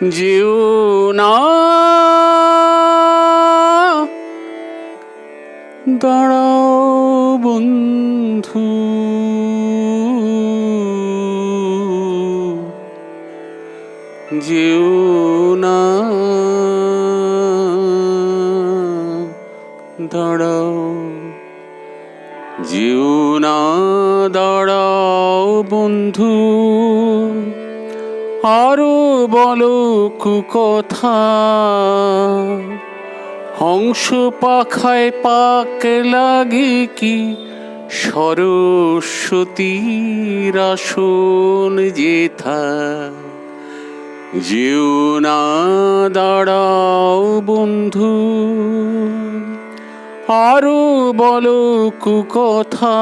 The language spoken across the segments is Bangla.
যেও না, দাঁড়াও বন্ধু, যেও না, দাঁড়াও, যেও না, দাঁড়াও বন্ধু, আরো বলো কুকথা। হংস পাখায় পাক লাগে কি সরস্বতীর আসন যেথা। যেও না, দাঁড়াও বন্ধু, আরো বলো কুকথা।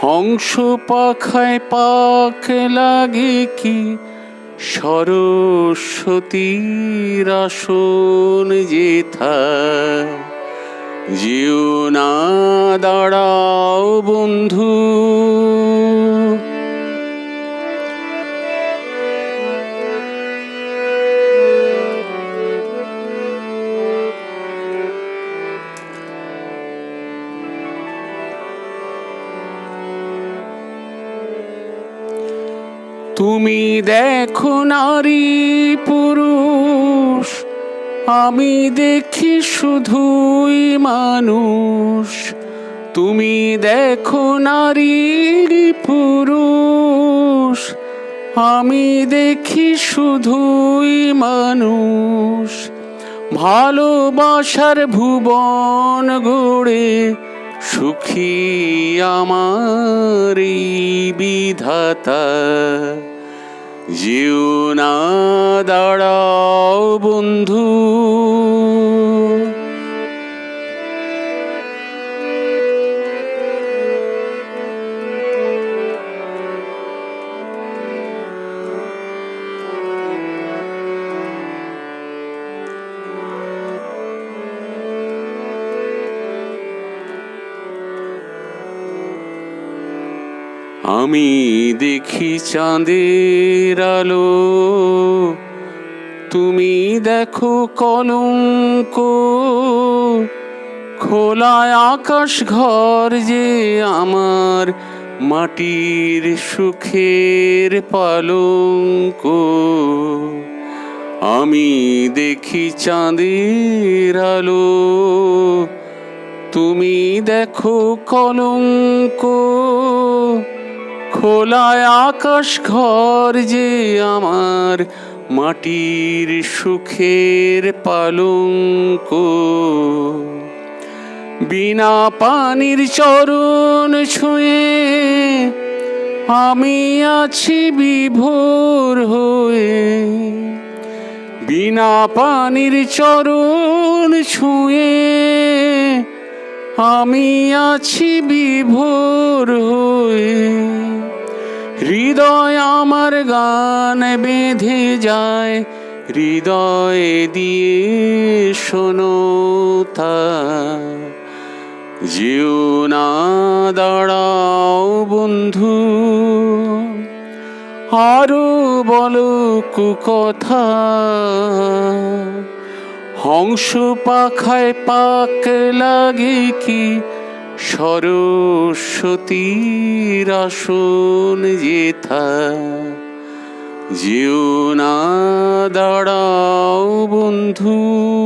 হংস পাখায় পাক লাগে কি সরস্বতীর আসন যেথা। যেও না, দাঁড়াও বন্ধু। তুমি দেখো নারী পুরুষ, আমি দেখি শুধুই মানুষ। তুমি দেখো নারী পুরুষ, আমি দেখি শুধুই মানুষ। ভালোবাসার ভুবন গড়ে সুখী আমার এই বিধাতা। যেও না, দাঁড়াও বন্ধু। আমি দেখি চাঁদের আলো, তুমি দেখো কলঙ্ক। খোলায় আকাশ ঘর যে আমার মাটির সুখের পালঙ্ক। আমি দেখি চাঁদের আলো, তুমি দেখো কলঙ্ক। খোলায় আকাশ ঘর যে আমার মাটির সুখের পালঙ্ক। বিনা পানির চরণ ছুঁয়ে আমি আছি বিভোর হয়ে। বিনা পানির চরণ ছুঁয়ে আমি আছি বিভোর হয়ে। হৃদয় আমার গান বেঁধে যায়, হৃদয়ে দিয়ে শোনো তা। যেও না, দাঁড়াও বন্ধু, আরো বলো কুকথা। হংস পাখায় পাক লাগে কি সরস্বতীর আসন যেথা। যেও না, দাঁড়াও বন্ধু।